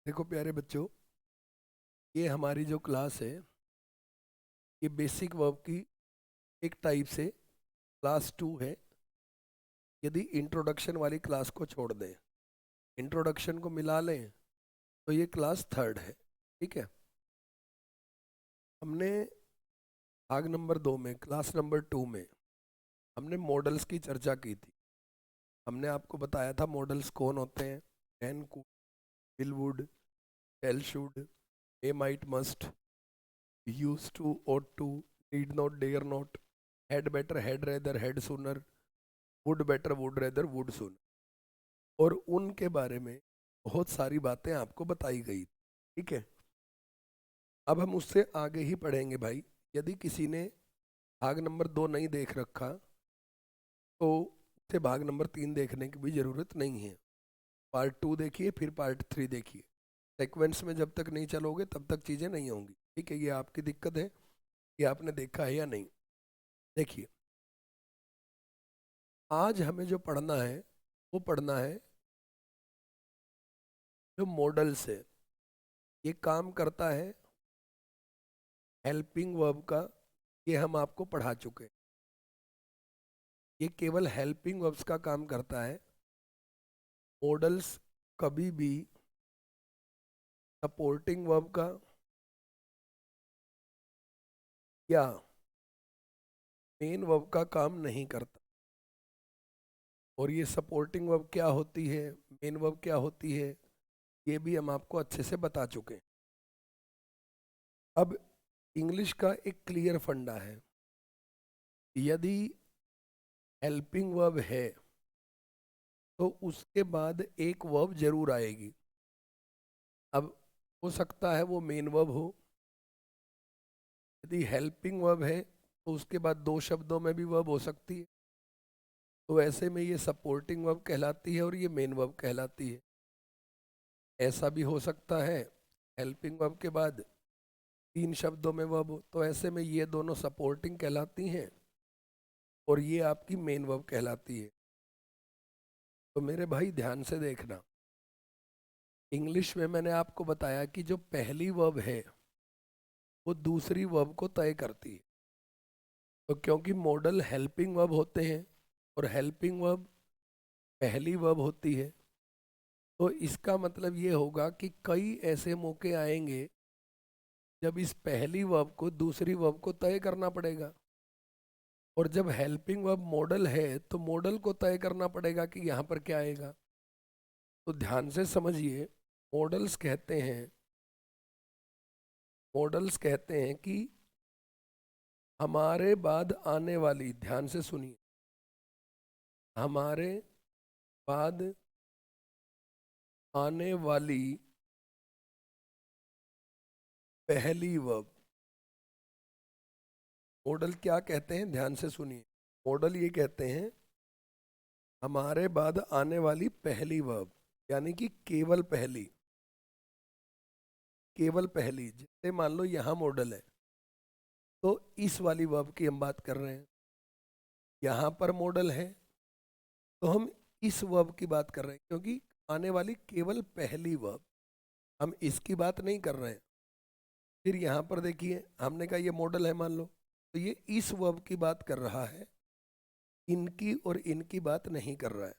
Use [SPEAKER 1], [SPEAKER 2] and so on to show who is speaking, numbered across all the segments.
[SPEAKER 1] देखो प्यारे बच्चों, ये हमारी जो क्लास है ये बेसिक वर्ब की एक टाइप से क्लास 2 है। यदि इंट्रोडक्शन वाली क्लास को छोड़ दें, इंट्रोडक्शन को मिला लें तो ये क्लास 3 है। ठीक है। हमने भाग नंबर 2 में, क्लास नंबर 2 में हमने मॉडल्स की चर्चा की थी। हमने आपको बताया था मॉडल्स कौन होते हैं। Can, could, will, would, shall, should, may, might, must, use to, ought to, need not, dare not, had better, had rather, had sooner, would better, would rather, would sooner. और उनके बारे में बहुत सारी बातें आपको बताई गई। ठीक है। अब हम उससे आगे ही पढ़ेंगे भाई। यदि किसी ने भाग नंबर 2 नहीं देख रखा तो उसे भाग नंबर 3 देखने की भी ज़रूरत नहीं है। पार्ट 2 देखिए, फिर पार्ट 3 देखिए। सीक्वेंस में जब तक नहीं चलोगे तब तक चीज़ें नहीं होंगी। ठीक है, ये आपकी दिक्कत है कि आपने देखा है या नहीं। देखिए, आज हमें जो पढ़ना है वो पढ़ना है जो मॉडल्स है। ये काम करता है हेल्पिंग वर्ब का, ये हम आपको पढ़ा चुके हैं। ये केवल हेल्पिंग वर्ब्स का काम करता है। मॉडल्स कभी भी सपोर्टिंग वर्ब का या मेन वर्ब का काम नहीं करता। और ये सपोर्टिंग वर्ब क्या होती है, मेन वर्ब क्या होती है, ये भी हम आपको अच्छे से बता चुके हैं। अब इंग्लिश का एक क्लियर फंडा है, यदि हेल्पिंग वर्ब है तो उसके बाद एक वर्ब जरूर आएगी। अब हो सकता है वो मेन वर्ब हो। यदि हेल्पिंग वर्ब है तो उसके बाद 2 शब्दों में भी वर्ब हो सकती है। तो ऐसे में ये सपोर्टिंग वर्ब कहलाती है और ये मेन वर्ब कहलाती है। ऐसा भी हो सकता है हेल्पिंग वर्ब के बाद 3 शब्दों में वर्ब हो, तो ऐसे में ये दोनों सपोर्टिंग कहलाती हैं और ये आपकी मेन वर्ब कहलाती है। तो मेरे भाई ध्यान से देखना, इंग्लिश में मैंने आपको बताया कि जो पहली वर्ब है वो दूसरी वर्ब को तय करती है। तो क्योंकि मॉडल हेल्पिंग वर्ब होते हैं और हेल्पिंग वर्ब पहली वर्ब होती है, तो इसका मतलब ये होगा कि कई ऐसे मौके आएंगे जब इस पहली वर्ब को दूसरी वर्ब को तय करना पड़ेगा। और जब हेल्पिंग वर्ब मॉडल है तो मॉडल को तय करना पड़ेगा कि यहाँ पर क्या आएगा। तो ध्यान से समझिए, मॉडल्स कहते हैं मॉडल्स कहते हैं कि हमारे बाद आने वाली, ध्यान से सुनिए, हमारे बाद आने वाली पहली वर्ब। मॉडल क्या कहते हैं, ध्यान से सुनिए। मॉडल ये कहते हैं हमारे बाद आने वाली पहली वर्ब, यानी कि केवल पहली। केवल पहली, जैसे मान लो यहाँ मॉडल है तो इस वाली वर्ब की हम बात कर रहे हैं। यहाँ पर मॉडल है तो हम इस वर्ब की बात कर रहे हैं, क्योंकि आने वाली केवल पहली वर्ब, हम इसकी बात नहीं कर रहे हैं। फिर यहाँ पर देखिए, हमने कहा ये मॉडल है मान लो, तो ये इस वर्ब की बात कर रहा है, इनकी और इनकी बात नहीं कर रहा है।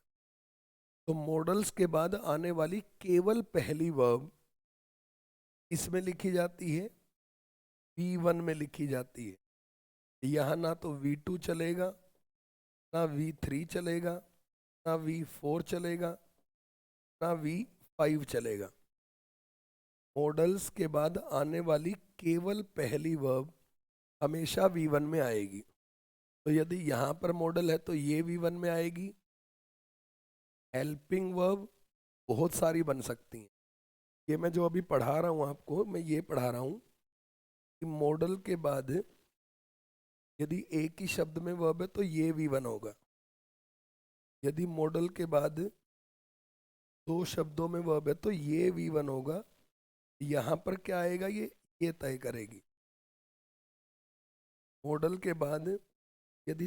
[SPEAKER 1] तो मॉडल्स के बाद आने वाली केवल पहली वर्ब इसमें लिखी जाती है, V1 में लिखी जाती है। यहाँ ना तो V2 चलेगा, ना V3 चलेगा, ना V4 चलेगा, ना V5 चलेगा। मॉडल्स के बाद आने वाली केवल पहली वर्ब हमेशा V1 में आएगी। तो यदि यहाँ पर मॉडल है तो ये V1 में आएगी। हेल्पिंग वर्ब बहुत सारी बन सकती हैं। ये मैं जो अभी पढ़ा रहा हूँ आपको, मैं ये पढ़ा रहा हूँ कि मॉडल के बाद यदि एक ही शब्द में वर्ब है तो ये V1 होगा। यदि मॉडल के बाद 2 शब्दों में वर्ब है तो ये V1 होगा। यहाँ पर क्या आएगा, ये तय करेगी। मॉडल के बाद यदि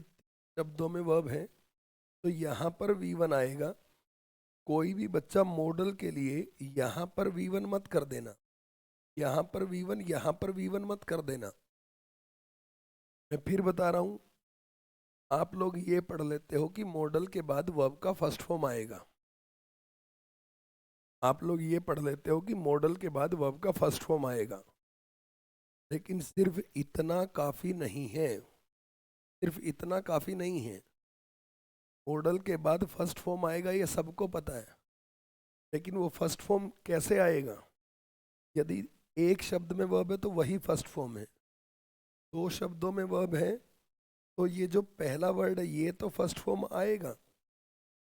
[SPEAKER 1] शब्दों में वर्ब है तो यहाँ पर V1 आएगा कोई भी बच्चा मॉडल के लिए यहाँ पर V1 मत कर देना, यहाँ पर V1, यहाँ पर V1 मत कर देना। मैं फिर बता रहा हूँ, आप लोग ये पढ़ लेते हो कि मॉडल के बाद वर्ब का फर्स्ट फॉर्म आएगा। आप लोग ये पढ़ लेते हो कि मॉडल के बाद वर्ब का फर्स्ट फॉर्म आएगा, लेकिन सिर्फ इतना काफ़ी नहीं है, सिर्फ इतना काफ़ी नहीं है। मॉडल के बाद फर्स्ट फॉर्म आएगा ये सबको पता है, लेकिन वो फर्स्ट फॉर्म कैसे आएगा? यदि एक शब्द में वर्ब है तो वही फर्स्ट फॉर्म है, दो शब्दों में वर्ब है तो ये जो पहला वर्ड है ये तो फर्स्ट फॉर्म आएगा,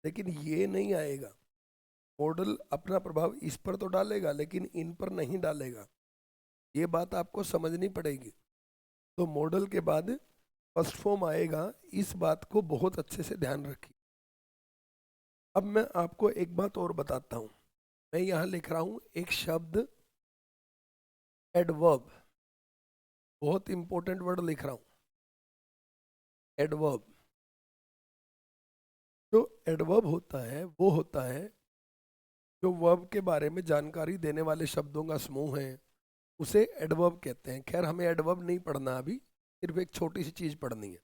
[SPEAKER 1] लेकिन ये नहीं आएगा। मॉडल अपना प्रभाव इस पर तो डालेगा लेकिन इन पर नहीं डालेगा, ये बात आपको समझनी पड़ेगी। तो मॉडल के बाद फर्स्ट फॉर्म आएगा, इस बात को बहुत अच्छे से ध्यान रखिए। अब मैं आपको एक बात और बताता हूँ। मैं यहाँ लिख रहा हूँ एक शब्द एडवर्ब, बहुत इंपॉर्टेंट वर्ड लिख रहा हूँ, एडवर्ब। जो एडवर्ब होता है वो होता है जो वर्ब के बारे में जानकारी देने वाले शब्दों का समूह है, उसे एडवर्ब कहते हैं। खैर हमें एडवर्ब नहीं पढ़ना अभी, सिर्फ एक छोटी सी चीज पढ़नी है।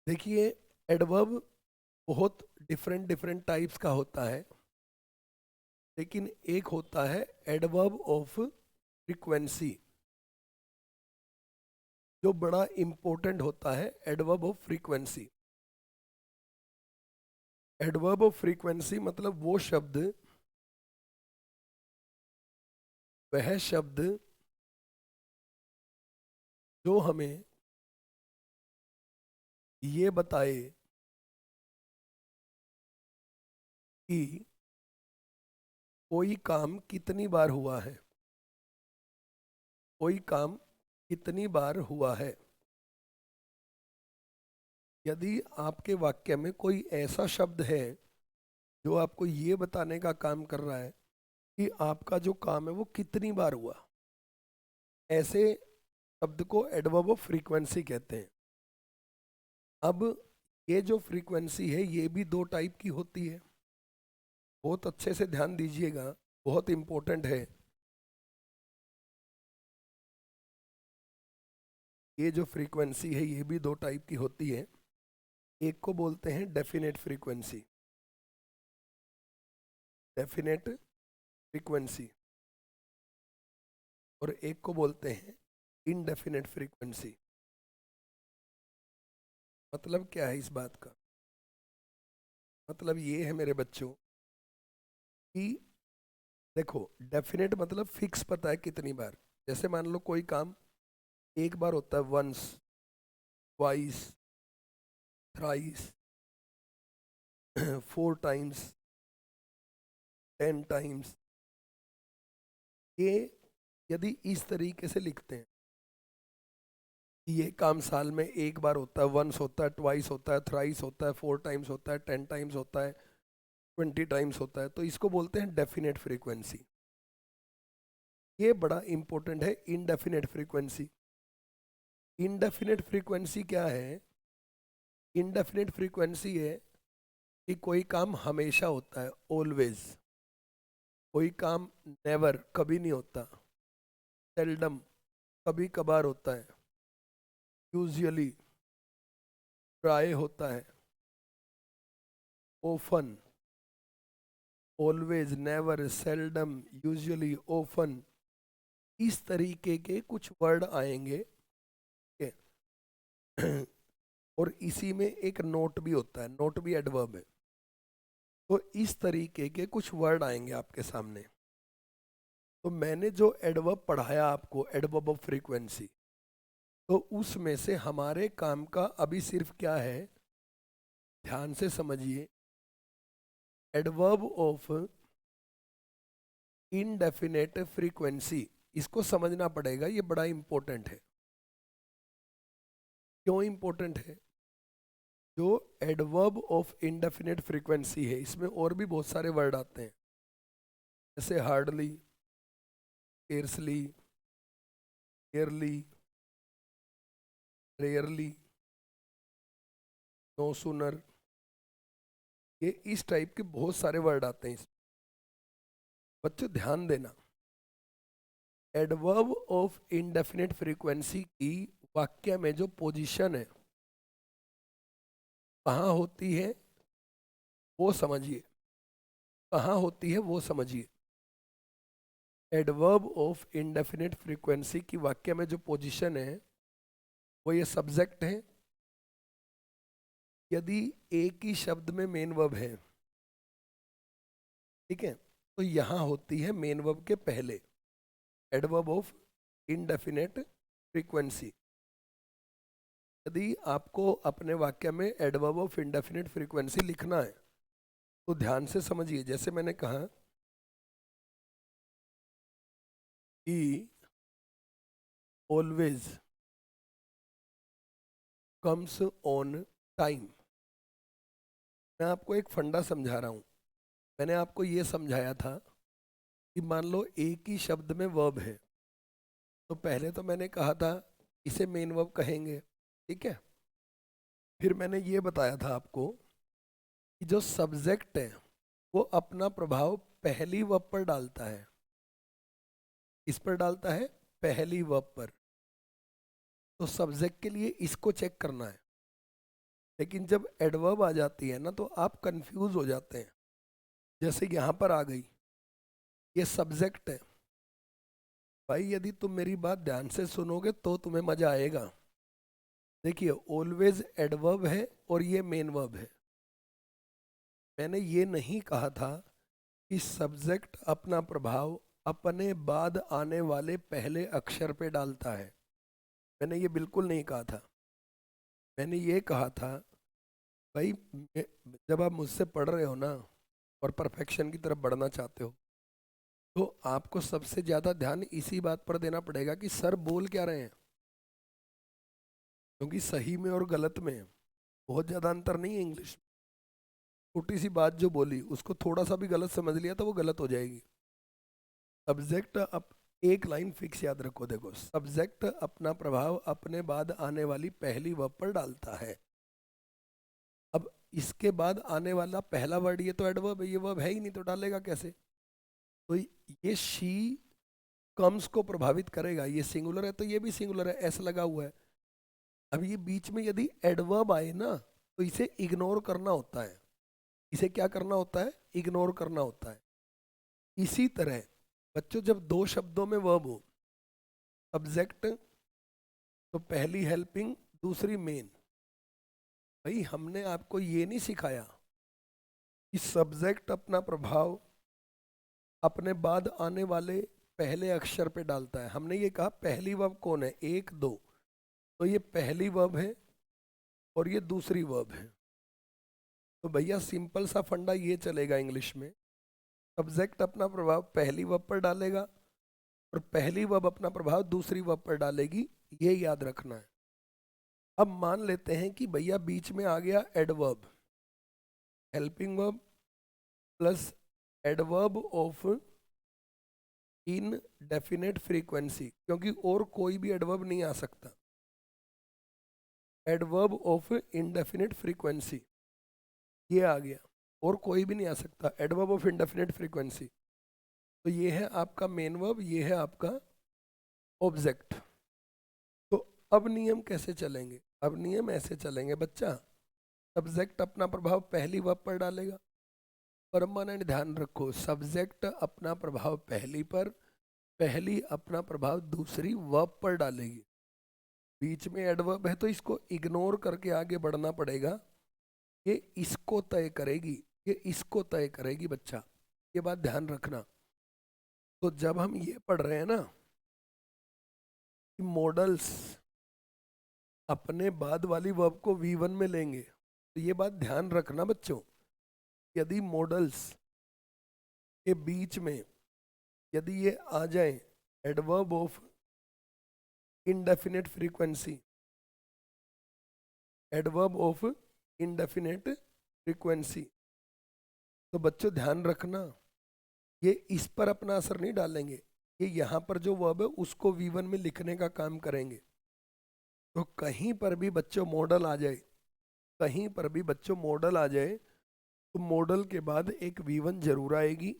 [SPEAKER 1] देखिए, एडवर्ब बहुत डिफरेंट डिफरेंट टाइप्स का होता है, लेकिन एक होता है एडवर्ब ऑफ फ्रीक्वेंसी, जो बड़ा इंपॉर्टेंट होता है। Adverb of frequency, adverb of frequency मतलब वो शब्द, वह शब्द जो हमें ये बताए कि कोई काम कितनी बार हुआ है, कोई काम कितनी बार हुआ है। यदि आपके वाक्य में कोई ऐसा शब्द है जो आपको ये बताने का काम कर रहा है कि आपका जो काम है वो कितनी बार हुआ, ऐसे शब्द को एडवर्ब ऑफ फ्रीक्वेंसी कहते हैं। अब ये जो फ्रीक्वेंसी है ये भी दो टाइप की होती है, बहुत अच्छे से ध्यान दीजिएगा, बहुत इंपॉर्टेंट है। ये जो फ्रीक्वेंसी है ये भी दो टाइप की होती है। एक को बोलते हैं डेफिनेट फ्रीक्वेंसी, डेफिनेट फ्रीक्वेंसी, और एक को बोलते हैं इनडेफिनेट फ्रीक्वेंसी। मतलब क्या है इस बात का? मतलब ये है मेरे बच्चों कि देखो, डेफिनेट मतलब फिक्स पता है कितनी बार। जैसे मान लो कोई काम एक बार होता है, once, twice, thrice, 4 times, 10 times. ये यदि इस तरीके से लिखते हैं, ये काम साल में एक बार होता है, वंस होता है, ट्वाइस होता है, थ्राइस होता है, 4 टाइम्स होता है, 10 टाइम्स होता है, 20 टाइम्स होता है, तो इसको बोलते हैं डेफिनेट फ्रीक्वेंसी। ये बड़ा इंपॉर्टेंट है, इनडेफिनेट फ्रीक्वेंसी। इनडेफिनेट फ्रीक्वेंसी क्या है? इनडेफिनेट फ्रीक्वेंसी है कि कोई काम हमेशा होता है, ऑलवेज। कोई काम नेवर, कभी नहीं होता। सेल्डम, कभी कभार होता है। यूजुअली, प्राय होता है। Often, always, never, seldom, usually, often, इस तरीके के कुछ वर्ड आएंगे। और इसी में एक नोट भी होता है, नोट भी एडवर्ब है। तो इस तरीके के कुछ वर्ड आएंगे आपके सामने। तो मैंने जो एडवर्ब पढ़ाया आपको, एडवर्ब ऑफ फ्रीक्वेंसी, तो उसमें से हमारे काम का अभी सिर्फ क्या है, ध्यान से समझिए। एडवर्ब ऑफ इनडेफिनेट फ्रीक्वेंसी, इसको समझना पड़ेगा, ये बड़ा इंपॉर्टेंट है। क्यों इंपॉर्टेंट है? जो एडवर्ब ऑफ इनडेफिनेट फ्रीक्वेंसी है, इसमें और भी बहुत सारे वर्ड आते हैं, जैसे hardly, scarcely, rarely, rarely, no sooner, ये इस टाइप के बहुत सारे वर्ड आते हैं इसमें। बच्चों ध्यान देना, एडवर्ब ऑफ इंडेफिनिट फ्रीक्वेंसी की वाक्य में जो पोजीशन है कहाँ होती है वो समझिए, कहाँ होती है वो समझिए। एडवर्ब ऑफ इंडेफिनिट फ्रीक्वेंसी की वाक्य में जो पोजीशन है वो ये सब्जेक्ट है। यदि एक ही शब्द में मेन वर्ब है, ठीक है, तो यहां होती है मेन वर्ब के पहले, एडवर्ब ऑफ इंडेफिनिट फ्रीक्वेंसी। यदि आपको अपने वाक्य में एडवर्ब ऑफ इंडेफिनिट फ्रीक्वेंसी लिखना है तो ध्यान से समझिए। जैसे मैंने कहा कि ऑलवेज कम्स ऑन टाइम, मैं आपको एक फंडा समझा रहा हूं। मैंने आपको ये समझाया था कि मान लो एक ही शब्द में वर्ब है, तो पहले तो मैंने कहा था इसे मेन वर्ब कहेंगे, ठीक है। फिर मैंने ये बताया था आपको कि जो सब्जेक्ट है वो अपना प्रभाव पहली वर्ब पर डालता है। इस पर डालता है, पहली वर्ब पर। तो सब्जेक्ट के लिए इसको चेक करना है। लेकिन जब एडवर्ब आ जाती है ना तो आप कंफ्यूज हो जाते हैं। जैसे यहाँ पर आ गई, ये सब्जेक्ट है। भाई यदि तुम मेरी बात ध्यान से सुनोगे तो तुम्हें मजा आएगा। देखिए ऑलवेज एडवर्ब है और ये मेन वर्ब है। मैंने ये नहीं कहा था कि सब्जेक्ट अपना प्रभाव अपने बाद आने वाले पहले अक्षर पे डालता है। मैंने ये बिल्कुल नहीं कहा था। मैंने ये कहा था भाई जब आप मुझसे पढ़ रहे हो ना और परफेक्शन की तरफ बढ़ना चाहते हो तो आपको सबसे ज़्यादा ध्यान इसी बात पर देना पड़ेगा कि सर बोल क्या रहे हैं। क्योंकि सही में और गलत में बहुत ज़्यादा अंतर नहीं है इंग्लिश में। छोटी सी बात जो बोली उसको थोड़ा सा भी गलत समझ लिया तो वो गलत हो जाएगी। सब्जेक्ट अब एक लाइन फिक्स याद रखो, देखो सब्जेक्ट अपना प्रभाव अपने बाद आने वाली पहली वर्ब पर डालता है। अब इसके बाद आने वाला पहला वर्ड ये तो एडवर्ब है, ये वर्ब है ही नहीं तो डालेगा कैसे। तो ये शी कम्स को प्रभावित करेगा। ये सिंगुलर है तो ये भी सिंगुलर है, ऐसा लगा हुआ है। अब ये बीच में यदि एडवर्ब आए ना तो इसे इग्नोर करना होता है। इसे क्या करना होता है, इग्नोर करना होता है। इसी तरह बच्चों जब दो शब्दों में वर्ब हो, सब्जेक्ट तो पहली हेल्पिंग दूसरी मेन, भाई हमने आपको ये नहीं सिखाया कि सब्जेक्ट अपना प्रभाव अपने बाद आने वाले पहले अक्षर पे डालता है। हमने ये कहा पहली वर्ब कौन है, एक दो, तो ये पहली वर्ब है और ये दूसरी वर्ब है। तो भैया सिंपल सा फंडा ये चलेगा इंग्लिश में, सब्जेक्ट अपना प्रभाव पहली वर्ब पर डालेगा और पहली वर्ब अपना प्रभाव दूसरी वर्ब पर डालेगी, ये याद रखना है। अब मान लेते हैं कि भैया बीच में आ गया adverb, helping verb plus adverb of in definite frequency, क्योंकि और कोई भी एडवर्ब नहीं आ सकता। एडवर्ब ऑफ इनडेफिनेट फ्रीक्वेंसी ये आ गया, और कोई भी नहीं आ सकता, एडवर्ब ऑफ इनडेफिनेट फ्रीक्वेंसी। तो ये है आपका मेन वर्ब, ये है आपका ऑब्जेक्ट। तो अब नियम कैसे चलेंगे, अब नियम ऐसे चलेंगे बच्चा, सब्जेक्ट अपना प्रभाव पहली वर्ब पर डालेगा। परमानेंट ध्यान रखो, सब्जेक्ट अपना प्रभाव पहली पर, पहली अपना प्रभाव दूसरी वर्ब पर डालेगी। बीच में एडवर्ब है तो इसको इग्नोर करके आगे बढ़ना पड़ेगा। ये इसको तय करेगी, ये इसको तय करेगी बच्चा, ये बात ध्यान रखना। तो जब हम ये पढ़ रहे हैं ना कि मॉडल्स अपने बाद वाली वर्ब को V1 में लेंगे, तो ये बात ध्यान रखना बच्चों, यदि मॉडल्स के बीच में यदि ये आ जाए adverb of indefinite frequency, adverb of indefinite frequency, तो बच्चों ध्यान रखना ये इस पर अपना असर नहीं डालेंगे, ये यहाँ पर जो वर्ब है उसको V1 में लिखने का काम करेंगे। तो कहीं पर भी बच्चों मॉडल आ जाए, कहीं पर भी बच्चों मॉडल आ जाए तो मॉडल के बाद एक V1 जरूर आएगी।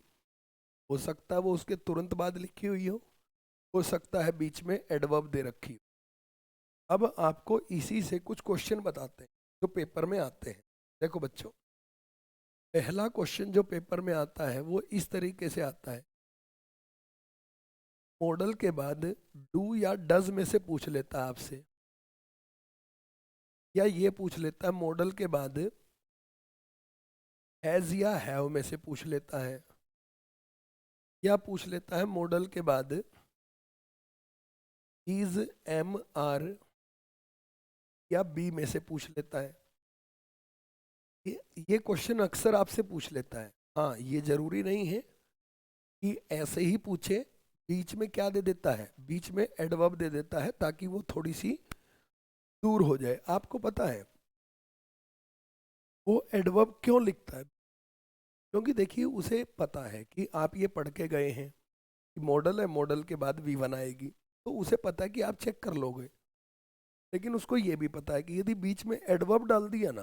[SPEAKER 1] हो सकता है वो उसके तुरंत बाद लिखी हुई हो सकता है बीच में एडवर्ब दे रखी हो। अब आपको इसी से कुछ क्वेश्चन बताते हैं जो पेपर में आते हैं। देखो बच्चों, पहला क्वेश्चन जो पेपर में आता है वो इस तरीके से आता है। मॉडल के बाद डू या डज में से पूछ लेता है आपसे, या ये पूछ लेता है मॉडल के बाद हैज या हैव में से पूछ लेता है, या पूछ लेता है मॉडल के बाद इज, एम, आर या बी में से पूछ लेता है। ये क्वेश्चन अक्सर आपसे पूछ लेता है। हाँ, ये जरूरी नहीं है कि ऐसे ही पूछे, बीच में क्या दे देता है, बीच में एडवर्ब दे देता है ताकि वो थोड़ी सी दूर हो जाए। आपको पता है वो एडवर्ब क्यों लिखता है? क्योंकि देखिए उसे पता है कि आप ये पढ़ के गए हैं कि मॉडल है, मॉडल के बाद V1 आएगी, तो उसे पता है कि आप चेक कर लोगे। लेकिन उसको ये भी पता है कि यदि बीच में एडवर्ब डाल दिया ना,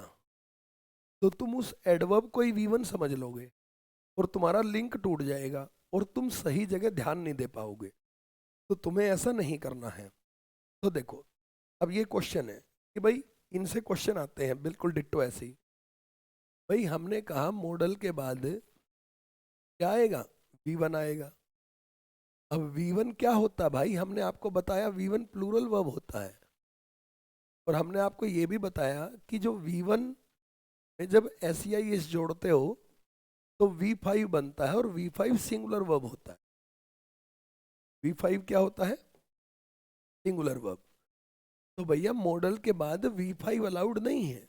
[SPEAKER 1] तो तुम उस एडवर्ब को ही V1 समझ लोगे और तुम्हारा लिंक टूट जाएगा और तुम सही जगह ध्यान नहीं दे पाओगे। तो तुम्हें ऐसा नहीं करना है। तो देखो, अब ये क्वेश्चन है कि भाई इनसे क्वेश्चन आते हैं बिल्कुल डिट्टो ऐसे ही। भाई हमने कहा मॉडल के बाद क्या आएगा, V1 आएगा। अब V1 क्या होता है भाई, हमने आपको बताया V1 प्लूरल वर्ब होता है। और हमने आपको ये भी बताया कि जो V1 में जब SEIS जोड़ते हो तो V5 बनता है, और V5 सिंगुलर वर्ब होता है। V5 क्या होता है? Singular verb. तो भैया मॉडल के बाद V5 अलाउड नहीं है,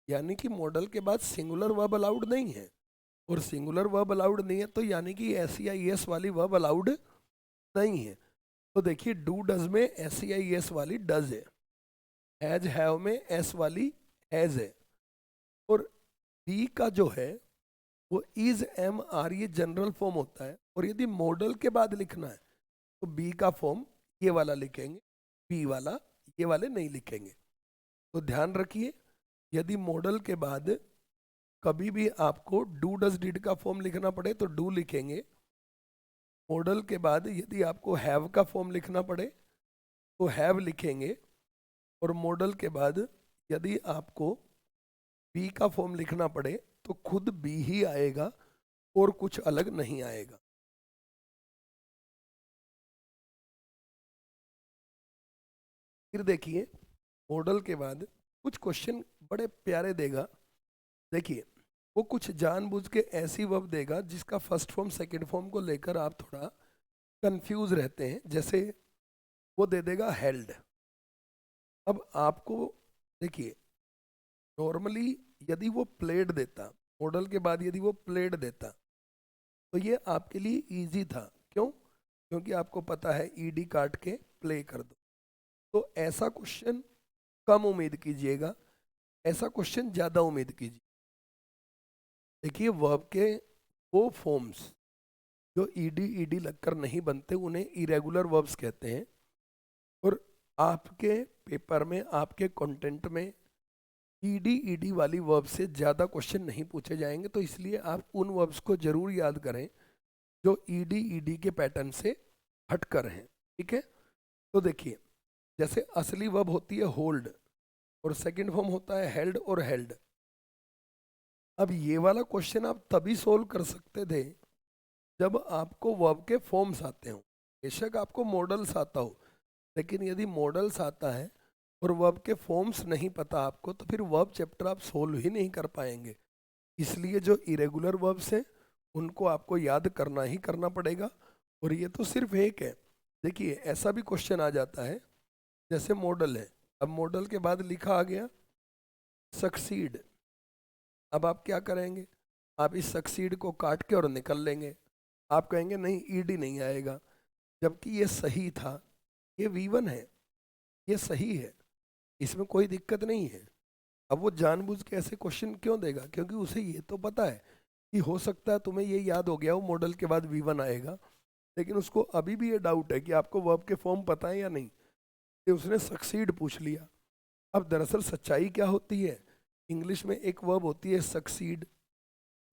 [SPEAKER 1] यानी कि मॉडल के बाद सिंगुलर वर्ब अलाउड नहीं है। और सिंगुलर वर्ब अलाउड नहीं है तो यानी कि SEIS वाली वर्ब अलाउड नहीं है। तो देखिए डू डज में SEIS वाली डज है, हैज हैव में एस वाली हैज है, और बी का जो है वो इज, एम, आर ये जनरल फॉर्म होता है। और यदि मॉडल के बाद लिखना है तो बी का फॉर्म ये वाला लिखेंगे, बी वाला ये वाले नहीं लिखेंगे। तो ध्यान रखिए, यदि मॉडल के बाद कभी भी आपको डू डज डिड का फॉर्म लिखना पड़े तो डू लिखेंगे। मॉडल के बाद यदि आपको हैव का फॉर्म लिखना पड़े तो हैव लिखेंगे। और मॉडल के बाद यदि आपको बी का फॉर्म लिखना पड़े तो खुद बी ही आएगा और कुछ अलग नहीं आएगा। फिर देखिए मॉडल के बाद कुछ क्वेश्चन बड़े प्यारे देगा। देखिए वो कुछ जानबूझ के ऐसी वर्ब देगा जिसका फर्स्ट फॉर्म सेकंड फॉर्म को लेकर आप थोड़ा कंफ्यूज रहते हैं। जैसे वो दे देगा हेल्ड। अब आपको देखिए, नॉर्मली यदि वो प्लेड देता, मॉडल के बाद यदि वो प्लेड देता तो ये आपके लिए इजी था। क्यों? क्योंकि आपको पता है ईडी काट के प्ले कर दो। तो ऐसा क्वेश्चन कम उम्मीद कीजिएगा, ऐसा क्वेश्चन ज़्यादा उम्मीद कीजिए। देखिए वर्ब के वो फॉर्म्स जो ईडी लगकर नहीं बनते उन्हें इरेगुलर वर्ब्स कहते हैं। और आपके पेपर में, आपके कंटेंट में ईडी वाली वर्ब से ज़्यादा क्वेश्चन नहीं पूछे जाएंगे। तो इसलिए आप उन वर्ब्स को जरूर याद करें जो ईडी के पैटर्न से हटकर हैं। ठीक है? तो देखिए जैसे असली वर्ब होती है होल्ड, और सेकंड फॉर्म होता है हेल्ड और हेल्ड। अब ये वाला क्वेश्चन आप तभी सोल्व कर सकते थे जब आपको वर्ब के फॉर्म्स आते हो। बेशक आपको मॉडल्स आता हो, लेकिन यदि मॉडल्स आता है और वर्ब के फॉर्म्स नहीं पता आपको तो फिर वर्ब चैप्टर आप सोल्व ही नहीं कर पाएंगे। इसलिए जो इरेगुलर वर्ब्स हैं उनको आपको याद करना ही करना पड़ेगा। और ये तो सिर्फ एक है। देखिए ऐसा भी क्वेश्चन आ जाता है, जैसे मॉडल है, अब मॉडल के बाद लिखा आ गया सक्सीड। अब आप क्या करेंगे, आप इस सक्सीड को काट के और निकल लेंगे। आप कहेंगे नहीं ईडी नहीं आएगा, जबकि ये सही था, ये V1 है, ये सही है, इसमें कोई दिक्कत नहीं है। अब वो जानबूझ के ऐसे क्वेश्चन क्यों देगा? क्योंकि उसे ये तो पता है कि हो सकता है तुम्हें ये याद हो गया हो मॉडल के बाद V1 आएगा, लेकिन उसको अभी भी ये डाउट है कि आपको वर्ब के फॉर्म पता है या नहीं, कि उसने सक्सीड पूछ लिया। अब दरअसल सच्चाई क्या होती है, इंग्लिश में एक वर्ब होती है सक्सीड,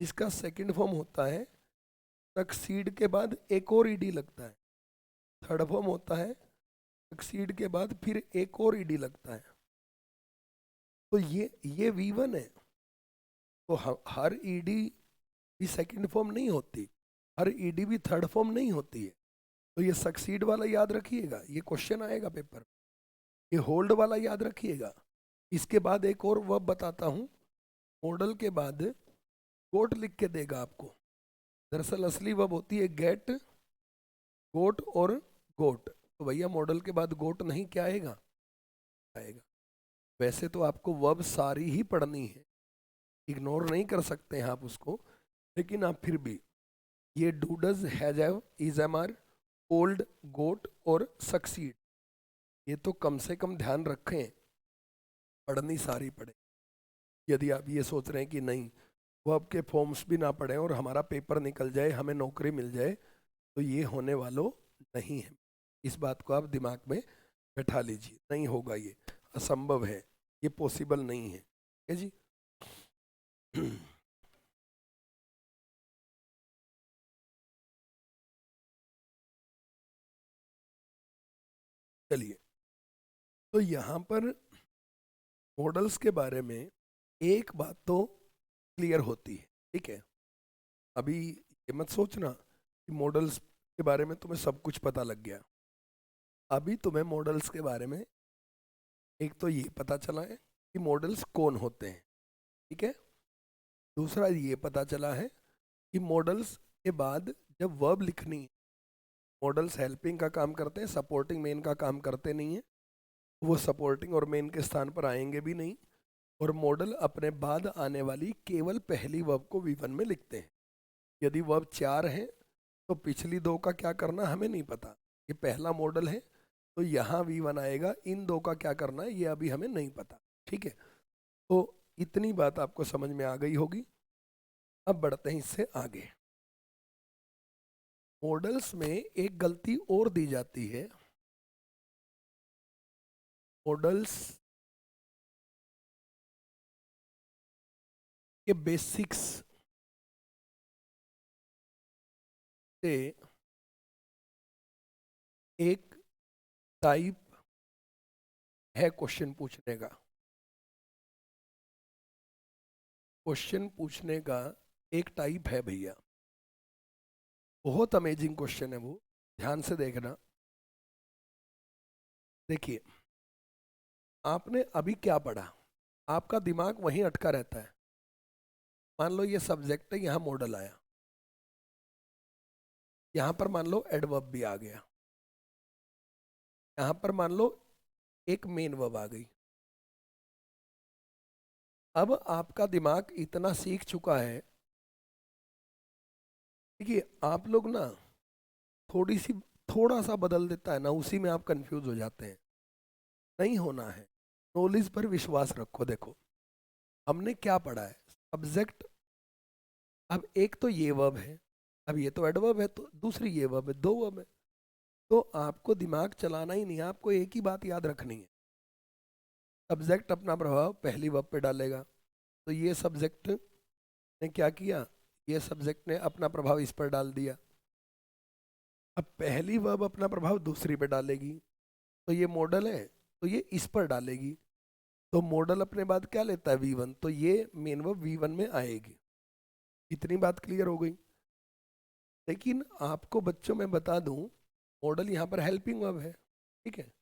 [SPEAKER 1] इसका सेकंड फॉर्म होता है सक्सीड के बाद एक और ईडी लगता है। थर्ड फॉर्म होता है सक्सीड के बाद फिर एक और ईडी लगता है। तो ये V1 है। तो हर ईडी भी सेकंड फॉर्म नहीं होती, हर ईडी भी थर्ड फॉर्म नहीं होती है। तो ये सक्सीड वाला याद रखिएगा, ये क्वेश्चन आएगा पेपर। ये होल्ड वाला याद रखिएगा। इसके बाद एक और वर्ब बताता हूँ, मॉडल के बाद गोट लिख के देगा आपको। दरअसल असली वर्ब होती है गेट, गोट और गोट। तो भैया मॉडल के बाद गोट नहीं, क्या आएगा? आएगा। वैसे तो आपको वर्ब सारी ही पढ़नी है, इग्नोर नहीं कर सकते हैं आप उसको, लेकिन आप फिर भी ये do does has have is am are old got और सक्सीड, ये तो कम से कम ध्यान रखें, पढ़नी सारी पढ़े। यदि आप ये सोच रहे हैं कि नहीं वर्ब के फॉर्म्स भी ना पढ़ें और हमारा पेपर निकल जाए, हमें नौकरी मिल जाए, तो ये होने वालों नहीं है। इस बात को आप दिमाग में बैठा लीजिए, नहीं होगा, ये असंभव है, ये पॉसिबल नहीं है। ठीक है जी। चलिए, तो यहाँ पर मॉडल्स के बारे में एक बात तो क्लियर होती है, ठीक है। अभी ये मत सोचना कि मॉडल्स के बारे में तुम्हें सब कुछ पता लग गया। अभी तुम्हें मॉडल्स के बारे में एक तो ये पता चला है कि मॉडल्स कौन होते हैं, ठीक है। दूसरा ये पता चला है कि मॉडल्स के बाद जब वर्ब लिखनी है, मॉडल्स हेल्पिंग का काम करते हैं, सपोर्टिंग मेन का काम करते नहीं है। वो सपोर्टिंग और मेन के स्थान पर आएंगे भी नहीं, और मॉडल अपने बाद आने वाली केवल पहली वर्ब को V1 में लिखते हैं। यदि वर्ब 4 है तो पिछली दो का क्या करना हमें नहीं पता। ये पहला मॉडल है तो यहाँ V1 आएगा, इन दो का क्या करना है ये अभी हमें नहीं पता, ठीक है। तो इतनी बात आपको समझ में आ गई होगी। अब बढ़ते हैं इससे आगे। मॉडल्स में एक गलती और दी जाती है। मॉडल्स के बेसिक्स से एक टाइप है क्वेश्चन पूछने का। क्वेश्चन पूछने का एक टाइप है भैया, बहुत अमेजिंग क्वेश्चन है वो, ध्यान से देखना। देखिए, आपने अभी क्या पढ़ा, आपका दिमाग वहीं अटका रहता है। मान लो ये सब्जेक्ट है, यहाँ मॉडल आया, यहाँ पर मान लो एडवर्ब भी आ गया, यहाँ पर मान लो एक मेन वर्ब आ गई। अब आपका दिमाग इतना सीख चुका है, देखिए आप लोग ना थोड़ा सा बदल देता है ना, उसी में आप कंफ्यूज हो जाते हैं। नहीं होना है, नॉलेज पर विश्वास रखो। देखो हमने क्या पढ़ा है, सब्जेक्ट, अब एक तो ये वर्ब है, अब ये तो एडवर्ब है, तो दूसरी ये वर्ब है, दो वर्ब है। तो आपको दिमाग चलाना ही नहीं है, आपको एक ही बात याद रखनी है, सब्जेक्ट अपना प्रभाव पहली वर्ब पे डालेगा। तो ये सब्जेक्ट ने क्या किया, ये सब्जेक्ट ने अपना प्रभाव इस पर डाल दिया। अब पहली वर्ब अपना प्रभाव दूसरी पे डालेगी, तो ये मॉडल है तो ये इस पर डालेगी। तो मॉडल अपने बाद क्या लेता है V1, तो ये मेन वर्ब V1 में आएगी। इतनी बात क्लियर हो गई। लेकिन आपको बच्चों में बता दूं, मॉडल यहाँ पर हेल्पिंग वर्ब है, ठीक है।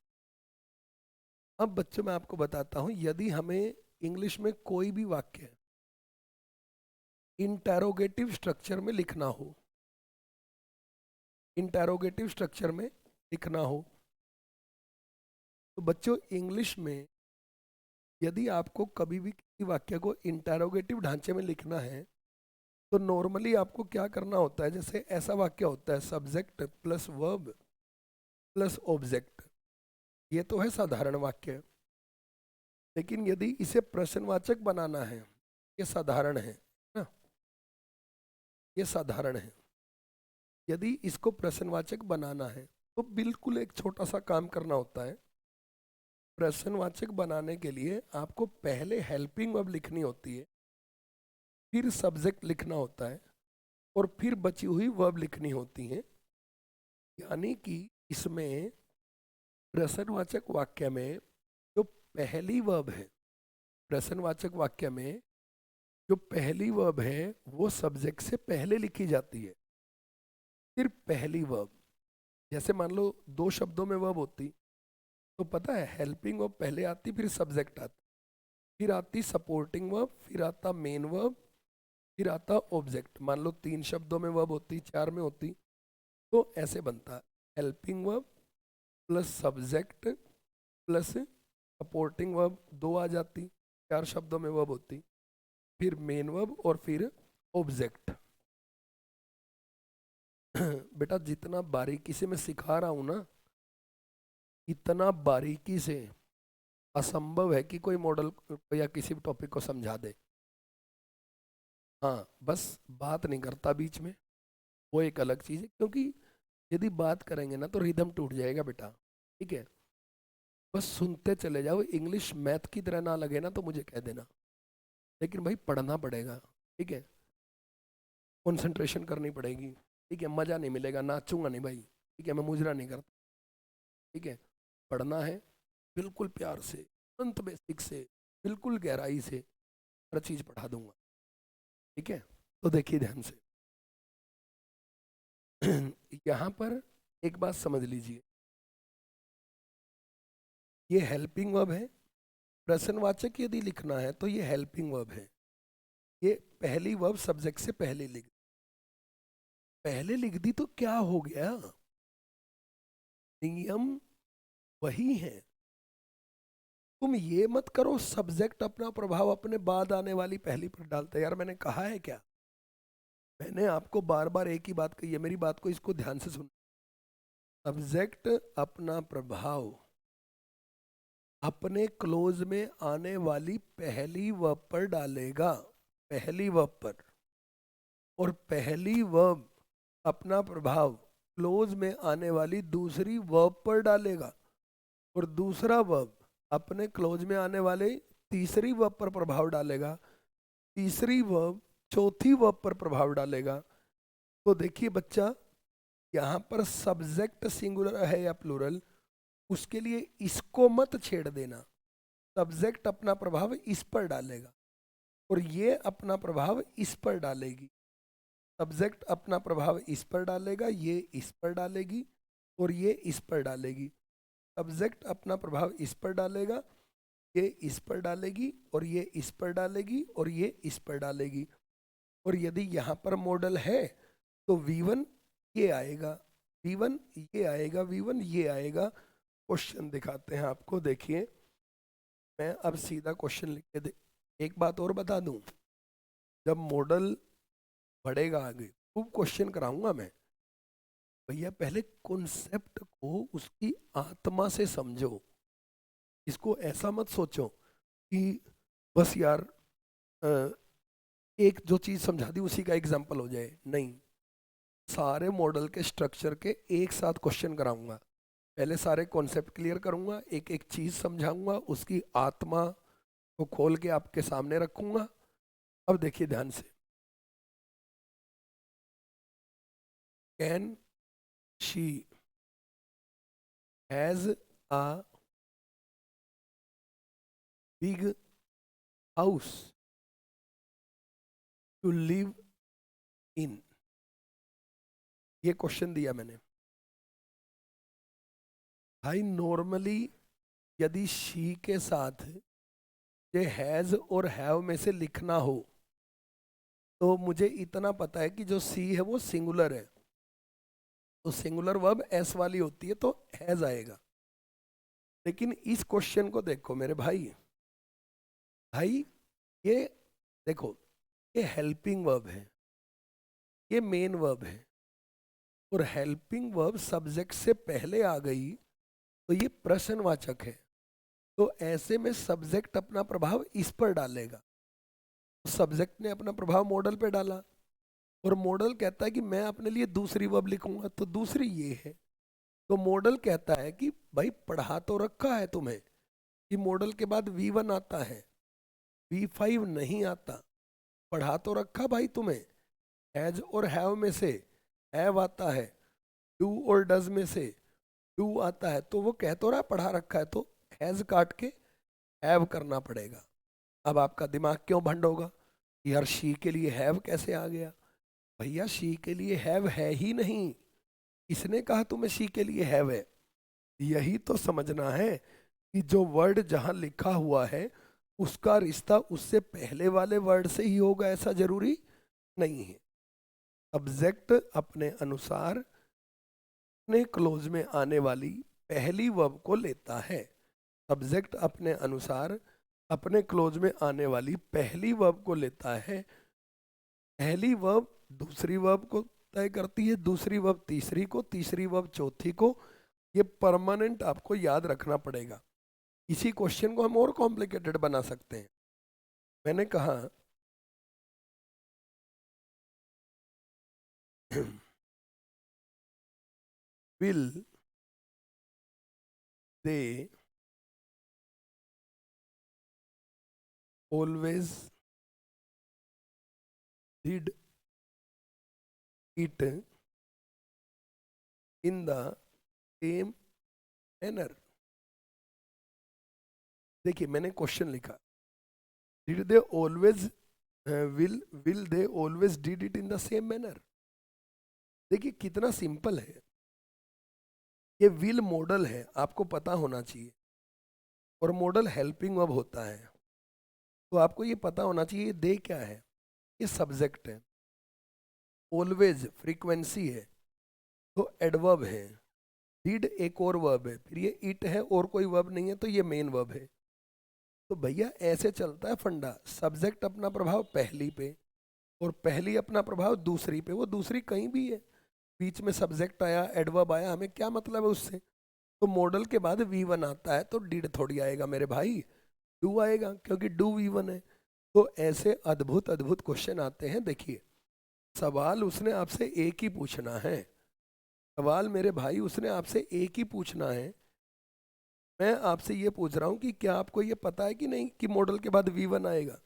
[SPEAKER 1] अब बच्चों में आपको बताता हूँ, यदि हमें इंग्लिश में कोई भी वाक्य इंटरोगेटिव स्ट्रक्चर में लिखना हो, इंटरोगेटिव स्ट्रक्चर में लिखना हो, तो बच्चों इंग्लिश में यदि आपको कभी भी किसी वाक्य को इंटरोगेटिव ढांचे में लिखना है, तो नॉर्मली आपको क्या करना होता है, जैसे ऐसा वाक्य होता है subject plus verb plus object, ये तो है साधारण वाक्य। लेकिन यदि इसे प्रश्नवाचक बनाना है, ये साधारण है ना, ये साधारण है। यदि इसको प्रश्नवाचक बनाना है तो बिल्कुल एक छोटा सा काम करना होता है। प्रश्नवाचक बनाने के लिए आपको पहले हेल्पिंग वर्ब लिखनी होती है, फिर सब्जेक्ट लिखना होता है और फिर बची हुई वर्ब लिखनी होती हैं। यानी कि इसमें प्रश्नवाचक वाक्य में जो पहली वर्ब है, प्रश्नवाचक वाक्य में जो पहली वर्ब है वो सब्जेक्ट से पहले लिखी जाती है। फिर पहली वर्ब, जैसे मान लो दो शब्दों में वर्ब होती तो पता है हेल्पिंग वर्ब पहले आती, फिर सब्जेक्ट आता, फिर आती सपोर्टिंग वर्ब, फिर आता मेन वर्ब, फिर आता ऑब्जेक्ट। मान लो तीन शब्दों में वर्ब होती, चार में होती, तो ऐसे बनता helping verb plus subject plus supporting verb, दो आ जाती, चार शब्दों में वर्ब होती, फिर मेन वर्ब और फिर ऑब्जेक्ट। बेटा जितना बारीकी से मैं सिखा रहा हूं ना, इतना बारीकी से असंभव है कि कोई मॉडल या किसी टॉपिक को समझा दे। हाँ, बस बात नहीं करता बीच में, वो एक अलग चीज़ है, क्योंकि यदि बात करेंगे ना तो रिदम टूट जाएगा बेटा। ठीक है, बस सुनते चले जाओ, इंग्लिश मैथ की तरह ना लगे ना तो मुझे कह देना, लेकिन भाई पढ़ना पड़ेगा। ठीक है, कंसंट्रेशन करनी पड़ेगी। ठीक है, मज़ा नहीं मिलेगा, नाचूंगा नहीं भाई। ठीक है, मैं मुजरा नहीं करता। ठीक है, पढ़ना है बिल्कुल प्यार से, अंत बेसिक से, बिल्कुल गहराई से हर चीज़ पढ़ा दूंगा। ठीक है, तो देखिए ध्यान से। यहाँ पर एक बात समझ लीजिए, ये हेल्पिंग वर्ब है। प्रश्नवाचक यदि लिखना है तो ये हेल्पिंग वर्ब है। ये पहली वर्ब सब्जेक्ट से पहले लिख दी तो क्या हो गया, नियम वही है। तुम ये मत करो सब्जेक्ट अपना प्रभाव अपने बाद आने वाली पहली पर डालते। यार मैंने कहा है क्या, मैंने आपको बार बार एक ही बात कही है, मेरी बात को इसको ध्यान से सुन। सब्जेक्ट अपना प्रभाव अपने क्लोज में आने वाली पहली वर्ब पर डालेगा, पहली वर्ब पर, और पहली वर्ब अपना प्रभाव क्लोज में आने वाली दूसरी वर्ब पर डालेगा, और दूसरा वर्ब अपने क्लोज में आने वाले तीसरी वर्ब पर प्रभाव डालेगा, तीसरी वर्ब चौथी वर्ब पर प्रभाव डालेगा। तो देखिए बच्चा, यहाँ पर सब्जेक्ट सिंगुलर है या प्लूरल, उसके लिए इसको मत छेड़ देना। सब्जेक्ट अपना प्रभाव इस पर डालेगा और ये अपना प्रभाव इस पर डालेगी। सब्जेक्ट अपना प्रभाव इस पर डालेगा, ये इस पर डालेगी और ये इस पर डालेगी। सब्जेक्ट अपना प्रभाव इस पर डालेगा, ये इस पर डालेगी और ये इस पर डालेगी और ये इस पर डालेगी। और यदि यहाँ पर मॉडल है तो V1 ये आएगा, V1 ये आएगा, V1 ये आएगा। क्वेश्चन दिखाते हैं आपको, देखिए मैं अब सीधा क्वेश्चन लिख के दे। एक बात और बता दूं, जब मॉडल बढ़ेगा आगे खूब क्वेश्चन कराऊंगा मैं। भैया पहले कॉन्सेप्ट को उसकी आत्मा से समझो, इसको ऐसा मत सोचो कि बस यार एक जो चीज़ समझा दी उसी का एग्जाम्पल हो जाए। नहीं, सारे मॉडल के स्ट्रक्चर के एक साथ क्वेश्चन कराऊंगा। पहले सारे कॉन्सेप्ट क्लियर करूंगा, एक एक चीज़ समझाऊंगा, उसकी आत्मा को खोल के आपके सामने रखूंगा। अब देखिए ध्यान से, can she has a big house to live in, ये क्वेश्चन दिया मैंने। भाई नॉर्मली यदि शी के साथ ये हैज और हैव में से लिखना हो तो मुझे इतना पता है कि जो सी है वो सिंगुलर है, तो सिंगुलर वर्ब एस वाली होती है तो हैज आएगा। लेकिन इस क्वेश्चन को देखो मेरे भाई, भाई ये देखो, ये हेल्पिंग वर्ब है, ये मेन वर्ब है, और हेल्पिंग वर्ब सब्जेक्ट से पहले आ गई तो ये प्रश्नवाचक है। तो ऐसे में सब्जेक्ट अपना प्रभाव इस पर डालेगा। सब्जेक्ट ने अपना प्रभाव मॉडल पे डाला और मॉडल कहता है कि मैं अपने लिए दूसरी वर्ब लिखूंगा, तो दूसरी ये है। तो मॉडल कहता है कि भाई पढ़ा तो रखा है तुम्हें कि मॉडल के बाद V1 आता है, V5 नहीं आता। पढ़ा तो रखा भाई तुम्हें, हैज और हैव में से हैव आता है, डू और डज में से डू आता है, तो वो कह तो रहा पढ़ा रखा है, तो हैज काट के हैव करना पड़ेगा। अब आपका दिमाग क्यों भंड होगा, यार शी के लिए हैव कैसे आ गया? भैया शी के लिए हैव है ही नहीं, इसने कहा तुम्हें शी के लिए हैव है। यही तो समझना है कि जो वर्ड जहां लिखा हुआ है उसका रिश्ता उससे पहले वाले वर्ड से ही होगा, ऐसा जरूरी नहीं है। सब्जेक्ट अपने अनुसार अपने क्लोज में आने वाली पहली वर्ब को लेता है। सब्जेक्ट अपने अनुसार अपने क्लोज में आने वाली पहली वर्ब को लेता है। पहली वर्ब दूसरी वर्ब को तय करती है, दूसरी वर्ब तीसरी को, तीसरी वर्ब चौथी को। ये परमानेंट आपको याद रखना पड़ेगा। इसी क्वेश्चन को हम और कॉम्प्लिकेटेड बना सकते हैं। मैंने कहा will they always did it in the same manner. देखिए मैंने क्वेश्चन लिखा, did they always will they always did it in the same manner. देखिए कितना सिंपल है, ये विल मॉडल है, आपको पता होना चाहिए, और मॉडल हेल्पिंग वर्ब होता है, तो आपको ये पता होना चाहिए ये दे क्या है, ये सब्जेक्ट है, ऑलवेज फ्रीक्वेंसी है, तो एडवर्ब है, डिड एक और वर्ब है, फिर ये इट है और कोई वर्ब नहीं है, तो ये मेन वर्ब है। तो भैया ऐसे चलता है फंडा, सब्जेक्ट अपना प्रभाव पहली पे और पहली अपना प्रभाव दूसरी पे, वो दूसरी कहीं भी है, बीच में सब्जेक्ट आया एडवर्ब आया, हमें क्या मतलब है उससे। तो मॉडल के बाद V1 आता है तो डिड थोड़ी आएगा मेरे भाई, डू आएगा, क्योंकि डू V1 है। तो ऐसे अद्भुत अद्भुत क्वेश्चन आते हैं। देखिए सवाल उसने आपसे एक ही पूछना है, सवाल मेरे भाई उसने आपसे एक ही पूछना है। मैं आपसे ये पूछ रहा हूँ कि क्या आपको ये पता है कि नहीं कि मॉडल के बाद V1 आएगा,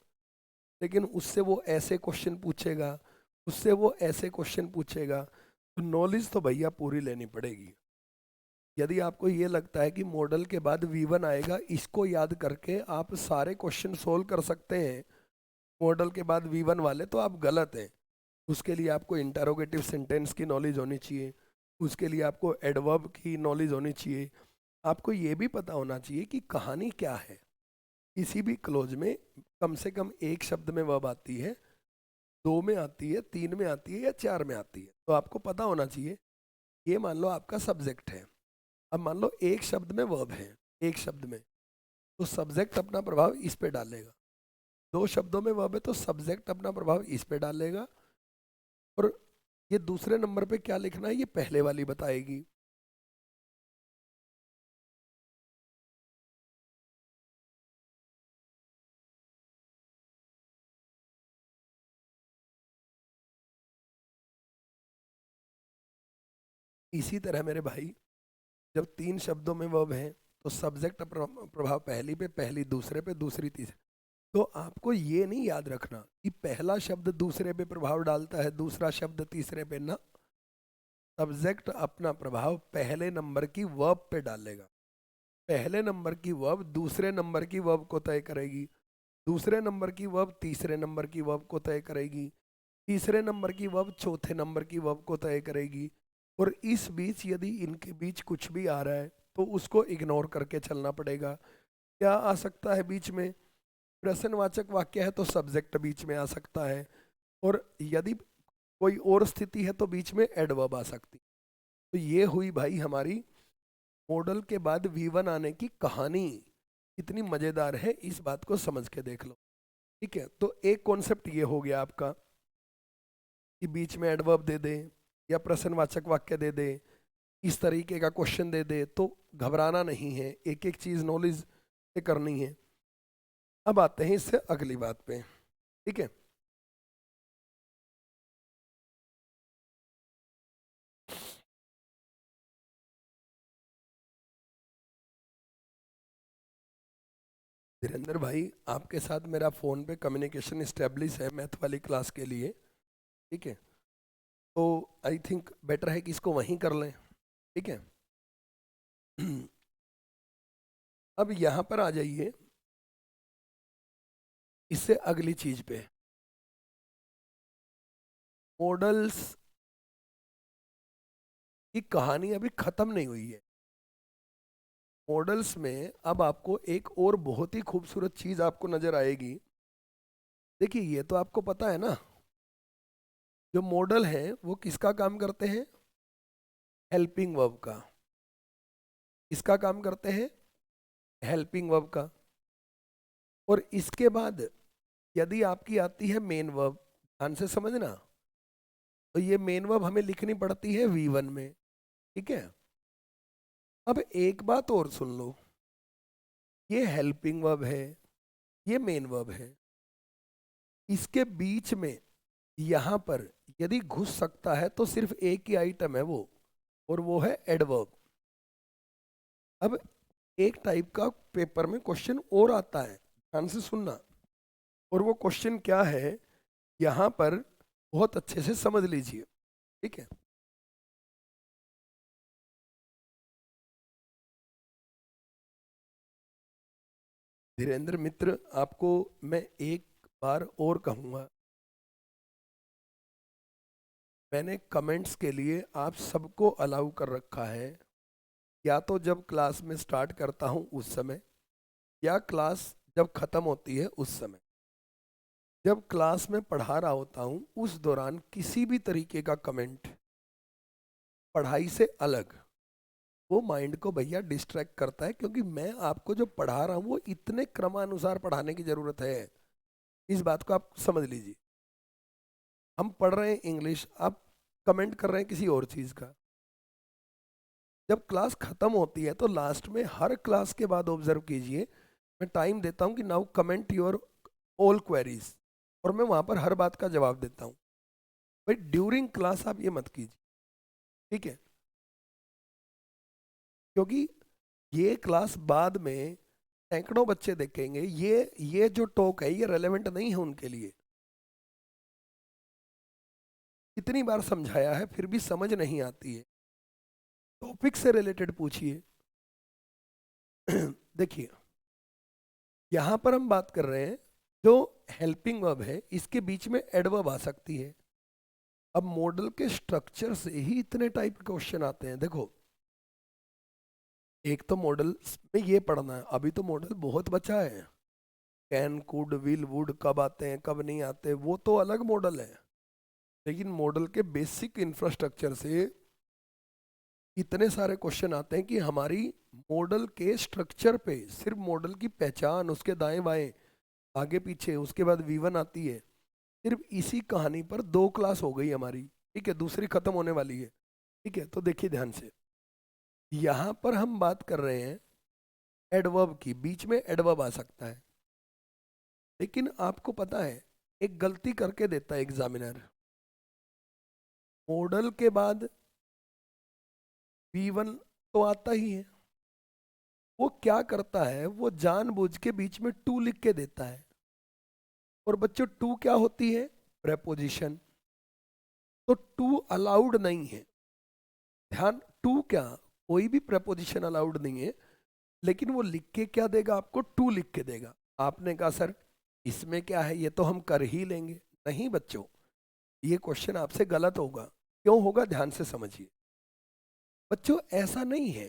[SPEAKER 1] लेकिन उससे वो ऐसे क्वेश्चन पूछेगा, उससे वो ऐसे क्वेश्चन पूछेगा, तो नॉलेज तो भैया पूरी लेनी पड़ेगी। यदि आपको ये लगता है कि मॉडल के बाद V1 आएगा, इसको याद करके आप सारे क्वेश्चन सोल्व कर सकते हैं मॉडल के बाद V1 वाले, तो आप गलत हैं। उसके लिए आपको इंटरोगेटिव सेंटेंस की नॉलेज होनी चाहिए, उसके लिए आपको एडवर्ब की नॉलेज होनी चाहिए, आपको ये भी पता होना चाहिए कि कहानी क्या है। किसी भी क्लोज में कम से कम एक शब्द में वर्ब आती है, दो में आती है, तीन में आती है या चार में आती है, तो आपको पता होना चाहिए। ये मान लो आपका सब्जेक्ट है, अब मान लो एक शब्द में वर्ब है, एक शब्द में, तो सब्जेक्ट अपना प्रभाव इस पे डालेगा। दो शब्दों में वर्ब है तो सब्जेक्ट अपना प्रभाव इस पे डालेगा, और ये दूसरे नंबर पे क्या लिखना है ये पहले वाली बताएगी। इसी तरह मेरे भाई जब तीन शब्दों में वर्ब है तो सब्जेक्ट प्रभाव पहली पे, पहली दूसरे पे, दूसरी तीसरे। तो आपको ये नहीं याद रखना कि पहला शब्द दूसरे पे प्रभाव डालता है, दूसरा शब्द तीसरे पे, ना। सब्जेक्ट अपना प्रभाव पहले नंबर की वर्ब पे डालेगा, पहले नंबर की वर्ब दूसरे नंबर की वर्ब को तय करेगी, दूसरे नंबर की वर्ब तीसरे नंबर की वर्ब को तय करेगी, तीसरे नंबर की वर्ब चौथे नंबर की वर्ब को तय करेगी। और इस बीच यदि इनके बीच कुछ भी आ रहा है तो उसको इग्नोर करके चलना पड़ेगा। क्या आ सकता है बीच में? प्रश्नवाचक वाक्य है तो सब्जेक्ट बीच में आ सकता है, और यदि कोई और स्थिति है तो बीच में एडवर्ब आ सकती। तो ये हुई भाई हमारी मॉडल के बाद V1 आने की कहानी। कितनी मजेदार है, इस बात को समझ के देख लो। ठीक है, तो एक कॉन्सेप्ट ये हो गया आपका कि बीच में एडवर्ब दे दे या प्रश्नवाचक वाक्य दे दे, इस तरीके का क्वेश्चन दे दे, तो घबराना नहीं है, एक एक चीज नॉलेज से करनी है। अब आते हैं इससे अगली बात पे। ठीक है, धीरेन्द्र भाई, आपके साथ मेरा फ़ोन पे कम्युनिकेशन इस्टेब्लिश है मैथ वाली क्लास के लिए, ठीक है। तो आई थिंक बेटर है कि इसको वहीं कर लें, ठीक है। अब यहाँ पर आ जाइए, इससे अगली चीज पे, मॉडल्स की कहानी अभी खत्म नहीं हुई है। मॉडल्स में अब आपको एक और बहुत ही खूबसूरत चीज आपको नजर आएगी। देखिए, ये तो आपको पता है ना, जो मॉडल है वो किसका काम करते हैं? हेल्पिंग वर्ब का। किसका काम करते हैं? हेल्पिंग वर्ब का। और इसके बाद यदि आपकी आती है मेन वर्ब, ध्यान से समझना, तो ये मेन वर्ब हमें लिखनी पड़ती है V1 में, ठीक है। अब एक बात और सुन लो, ये हेल्पिंग वर्ब है, ये मेन वर्ब है, इसके बीच में यहां पर यदि घुस सकता है तो सिर्फ एक ही आइटम है वो, और वो है एडवर्ब। अब एक टाइप का पेपर में क्वेश्चन और आता है, ध्यान से सुनना, और वो क्वेश्चन क्या है यहां पर बहुत अच्छे से समझ लीजिए, ठीक है। धीरेन्द्र मित्र, आपको मैं एक बार और कहूंगा, मैंने कमेंट्स के लिए आप सबको अलाउ कर रखा है, या तो जब क्लास में स्टार्ट करता हूं उस समय, या क्लास जब खत्म होती है उस समय। जब क्लास में पढ़ा रहा होता हूं उस दौरान किसी भी तरीके का कमेंट पढ़ाई से अलग, वो माइंड को भैया डिस्ट्रैक्ट करता है, क्योंकि मैं आपको जो पढ़ा रहा हूं वो इतने क्रमानुसार पढ़ाने की जरूरत है। इस बात को आप समझ लीजिए। हम पढ़ रहे हैं इंग्लिश, आप कमेंट कर रहे हैं किसी और चीज का। जब क्लास खत्म होती है तो लास्ट में हर क्लास के बाद ऑब्जर्व कीजिए, मैं टाइम देता हूं कि now comment your all queries, और मैं वहां पर हर बात का जवाब देता हूं। भाई ड्यूरिंग क्लास आप ये मत कीजिए, ठीक है, क्योंकि ये क्लास बाद में सैकड़ों बच्चे देखेंगे, ये जो टॉक है ये रेलेवेंट नहीं है उनके लिए। इतनी बार समझाया है फिर भी समझ नहीं आती है, टॉपिक से रिलेटेड पूछिए। देखिए, यहां पर हम बात कर रहे हैं, जो हेल्पिंग वर्ब है इसके बीच में एडवर्ब आ सकती है। अब मॉडल के स्ट्रक्चर से ही इतने टाइप के क्वेश्चन आते हैं। देखो, एक तो मॉडल में ये पढ़ना है, अभी तो मॉडल बहुत बचा है। कैन, कुड, विल, वुड कब आते हैं कब नहीं आते वो तो अलग मॉडल है, लेकिन मॉडल के बेसिक इंफ्रास्ट्रक्चर से इतने सारे क्वेश्चन आते हैं कि हमारी मॉडल के स्ट्रक्चर पे सिर्फ मॉडल की पहचान, उसके दाएं बाएं, आगे पीछे, उसके बाद V1 आती है, सिर्फ इसी कहानी पर 2 क्लास हो गई हमारी, ठीक है, दूसरी खत्म होने वाली है, ठीक है। तो देखिए ध्यान से, यहां पर हम बात कर रहे हैं एडवर्ब की, बीच में एडवर्ब आ सकता है, लेकिन आपको पता है एक गलती करके देता है एग्जामिनर, मॉडल के बाद V1 तो आता ही है, वो क्या करता है, वो जानबूझ के बीच में टू लिख के देता है। और बच्चों, टू क्या होती है? प्रेपोजिशन। तो टू अलाउड नहीं है, ध्यान, टू क्या, कोई भी प्रेपोजिशन अलाउड नहीं है, लेकिन वो लिख के क्या देगा आपको? टू लिख के देगा। आपने कहा सर इसमें क्या है, ये तो हम कर ही लेंगे। नहीं बच्चों, ये क्वेश्चन आपसे गलत होगा। क्यों होगा? ध्यान से समझिए। बच्चों, ऐसा नहीं है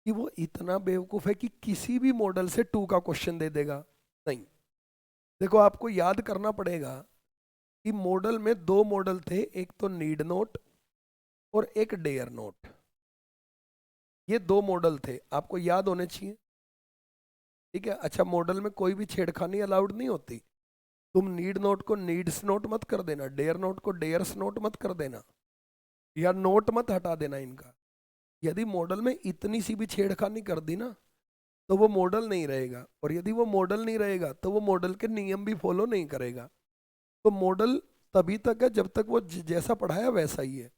[SPEAKER 1] कि वो इतना बेवकूफ है कि किसी भी मॉडल से टू का क्वेश्चन दे देगा, नहीं। देखो, आपको याद करना पड़ेगा कि मॉडल में 2 मॉडल थे, एक तो नीड नोट और एक डेयर नोट। ये 2 मॉडल थे, आपको याद होने चाहिए, ठीक है। अच्छा, मॉडल में कोई भी छेड़खानी अलाउड नहीं होती। तुम नीड नोट को नीड्स नोट मत कर देना, डेयर नोट को डेयर्स नोट मत कर देना, या नोट मत हटा देना इनका। यदि मॉडल में इतनी सी भी छेड़खानी कर दी ना, तो वो मॉडल नहीं रहेगा, और यदि वो मॉडल नहीं रहेगा तो वो मॉडल के नियम भी फॉलो नहीं करेगा। तो मॉडल तभी तक है जब तक वो जैसा पढ़ाया वैसा ही है।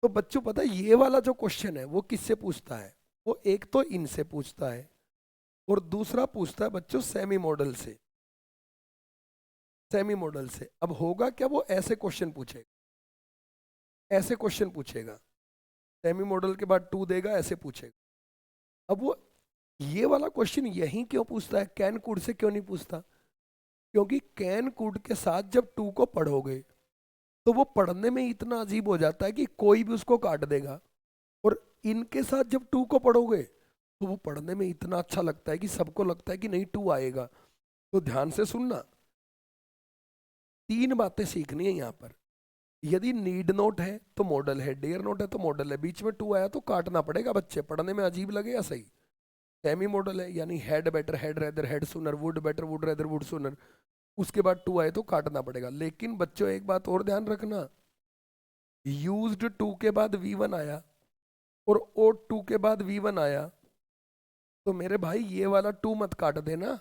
[SPEAKER 1] तो बच्चों, पता है ये वाला जो क्वेश्चन है वो किससे पूछता है? वो एक तो इनसे पूछता है, और दूसरा पूछता है बच्चों सेमी मॉडल से। सेमी मॉडल से अब होगा क्या, वो ऐसे क्वेश्चन पूछेगा, ऐसे क्वेश्चन पूछेगा। सेमी मॉडल के बाद टू देगा, ऐसे पूछेगा। अब वो ये वाला क्वेश्चन यहीं क्यों पूछता है, कैन कुड से क्यों नहीं पूछता? क्योंकि कैन कुड के साथ जब टू को पढ़ोगे तो वो पढ़ने में इतना अजीब हो जाता है कि कोई भी उसको काट देगा। और इनके साथ जब टू को पढ़ोगे तो वो पढ़ने में इतना अच्छा लगता है कि सबको लगता है कि नहीं टू आएगा। तो ध्यान से सुनना, तीन बातें सीखनी है यहाँ पर। यदि नीड नोट है तो मॉडल है, डेयर नोट है तो मॉडल है, बीच में टू आया तो काटना पड़ेगा बच्चे, पढ़ने में अजीब लगे या सही। सेमी मॉडल है यानी had better had rather had sooner, would better would rather would sooner, उसके बाद टू आए तो काटना पड़ेगा। लेकिन बच्चों एक बात और ध्यान रखना, यूज्ड टू के बाद वी वन आया और ओ टू के बाद वी वन आया, तो मेरे भाई ये वाला टू मत काट देना,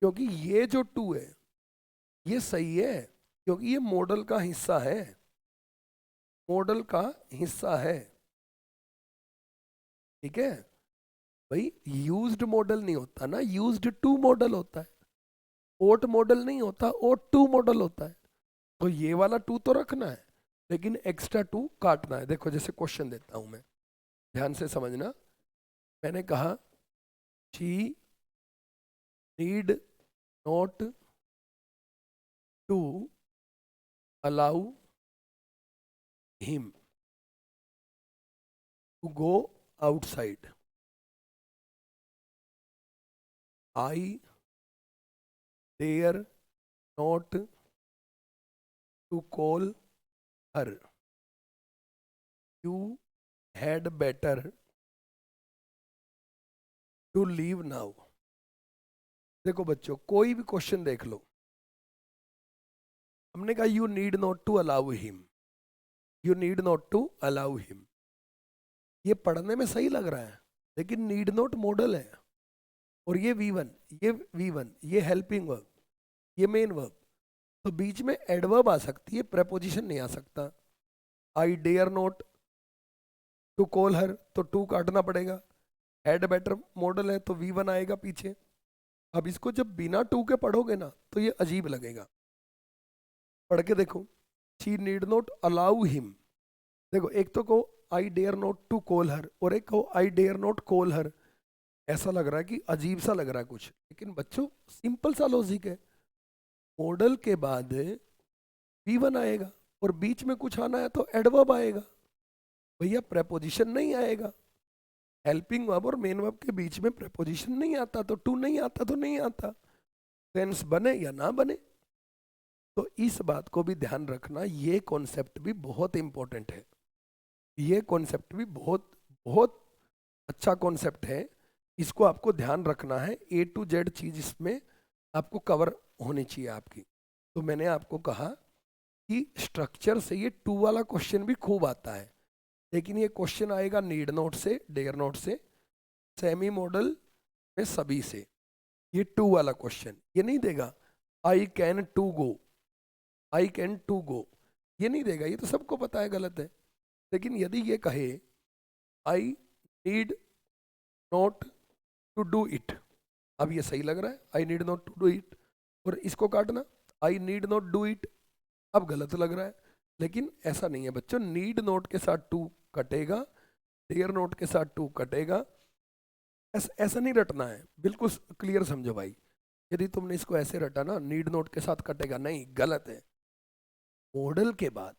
[SPEAKER 1] क्योंकि ये जो टू है ये सही है, क्योंकि ये मॉडल का हिस्सा है, मॉडल का हिस्सा है। ठीक है भाई, यूज्ड मॉडल नहीं होता ना, यूज्ड टू मॉडल होता है, ओट मॉडल नहीं होता, ओट टू मॉडल होता है। तो ये वाला टू तो रखना है, लेकिन एक्स्ट्रा टू काटना है। देखो जैसे क्वेश्चन देता हूं मैं, ध्यान से समझना। मैंने कहा she need not to allow him to go outside, I dare not to call her, you had better to leave now. देखो बच्चों कोई भी क्वेश्चन देख लो, हमने कहा you need not to allow him, you need not to allow him, ये पढ़ने में सही लग रहा है, लेकिन नीड नॉट मॉडल है, और ये V1, ये V1, ये हेल्पिंग वर्ब, ये मेन वर्ब, तो बीच में एडवर्ब आ सकती है, प्रेपोजिशन नहीं आ सकता। I dare not to call her, तो टू काटना पड़ेगा। हैड बेटर मॉडल है तो V1 आएगा पीछे। अब इसको जब बिना टू के पढ़ोगे ना तो ये अजीब लगेगा। पढ़ के देखो, she need not allow him. देखो एक तो कहो I dare not to call her, और एक कहो I dare not call her. ऐसा लग रहा है कि अजीब सा लग रहा है कुछ, लेकिन बच्चों सिंपल सा लॉजिक है। मॉडल के बाद V1 आएगा और बीच में कुछ आना है तो एडवर्ब आएगा, भैया प्रेपोजिशन नहीं आएगा। हेल्पिंग वर्ब और मेन वर्ब के बीच में प्रेपोजिशन नहीं आता, तो टू नहीं आता तो नहीं आता, टेंस बने या ना बने। तो इस बात को भी ध्यान रखना, ये कॉन्सेप्ट भी बहुत इंपॉर्टेंट है, ये कॉन्सेप्ट भी बहुत बहुत अच्छा कॉन्सेप्ट है। इसको आपको ध्यान रखना है, A to Z चीज इसमें आपको कवर होनी चाहिए आपकी। तो मैंने आपको कहा कि स्ट्रक्चर से ये टू वाला क्वेश्चन भी खूब आता है, लेकिन ये क्वेश्चन आएगा नीड नोट से, डेयर नोट से, सेमी मॉडल में सभी से। ये टू वाला क्वेश्चन ये नहीं देगा I can to go, I can to go, ये नहीं देगा, ये तो सबको पता है गलत है। लेकिन यदि ये कहे I need not to do it, अब ये सही लग रहा है, I need not to do it, और इसको काटना I need not do it, अब गलत लग रहा है। लेकिन ऐसा नहीं है बच्चों, नीड नोट के साथ टू कटेगा, डेयर नोट के साथ टू कटेगा, ऐसा नहीं रटना है, बिल्कुल क्लियर समझो भाई। यदि तुमने इसको ऐसे रटा ना नीड नोट के साथ कटेगा, नहीं, गलत है। मॉडल के बाद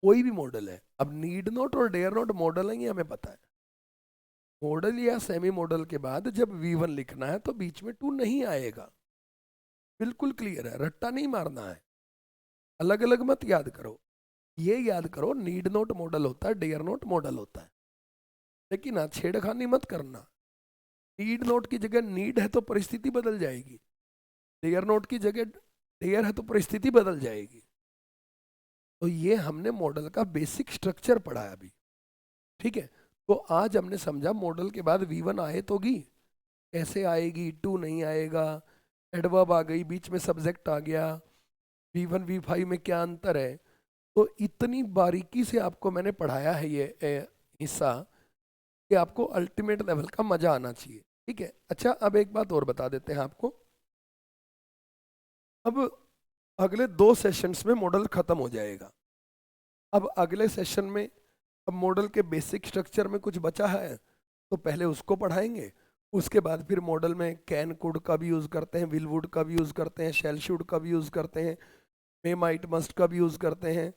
[SPEAKER 1] कोई भी मॉडल है, अब नीड नोट और डेयर नोट मॉडल है ये हमें पता है, मॉडल या सेमी मॉडल के बाद जब V1 लिखना है तो बीच में टू नहीं आएगा, बिल्कुल क्लियर है, रट्टा नहीं मारना है, अलग अलग मत याद करो। ये याद करो नीड नोट मॉडल होता है, डेयर नोट मॉडल होता है, लेकिन हाँ छेड़खानी मत करना। नीड नोट की जगह नीड है तो परिस्थिति बदल जाएगी, डेयर नोट की जगह डेयर है तो परिस्थिति बदल जाएगी। तो ये हमने मॉडल का बेसिक स्ट्रक्चर पढ़ा है अभी, ठीक है। तो आज हमने समझा मॉडल के बाद V1 आए तो गी कैसे आएगी, टू नहीं आएगा, एडवर्ब आ गई, बीच में सब्जेक्ट आ गया, V1 V5 में क्या अंतर है। तो इतनी बारीकी से आपको मैंने पढ़ाया है ये हिस्सा कि आपको अल्टीमेट लेवल का मजा आना चाहिए। ठीक है। अच्छा, अब एक बात और बता देते हैं आपको। अब अगले 2 सेशंस में मॉडल खत्म हो जाएगा। अब अगले सेशन में अब मॉडल के बेसिक स्ट्रक्चर में कुछ बचा है तो पहले उसको पढ़ाएंगे। उसके बाद फिर मॉडल में कैन कुड का भी यूज़ करते हैं, विल वुड का भी यूज़ करते हैं, शेल शुड का भी यूज़ करते हैं, मे माइट मस्ट का भी यूज़ करते हैं,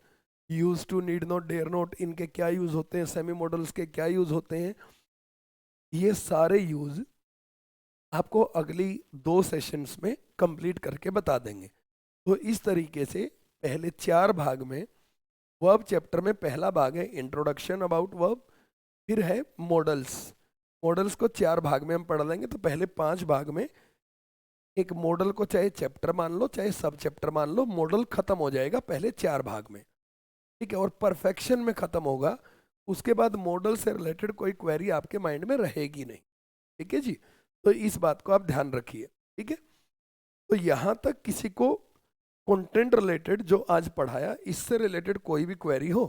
[SPEAKER 1] use to need not dare not इनके क्या यूज़ होते हैं, सेमी मॉडल्स के क्या यूज़ होते हैं, ये सारे यूज़ आपको अगली 2 सेशंस में कंप्लीट करके बता देंगे। तो इस तरीके से पहले 4 भाग में वर्ब चैप्टर में पहला भाग है इंट्रोडक्शन अबाउट वर्ब, फिर है मॉडल्स। मॉडल्स को 4 भाग में हम पढ़ लेंगे। तो पहले 5 भाग में एक मॉडल को चाहे चैप्टर मान लो चाहे सब चैप्टर मान लो, मॉडल खत्म हो जाएगा पहले 4 भाग में। ठीक है, और परफेक्शन में खत्म होगा। उसके बाद मॉडल से रिलेटेड कोई क्वेरी आपके माइंड में रहेगी नहीं। ठीक है जी, तो इस बात को आप ध्यान रखिए। ठीक है, तो यहाँ तक किसी को कंटेंट रिलेटेड जो आज पढ़ाया इससे रिलेटेड कोई भी क्वेरी हो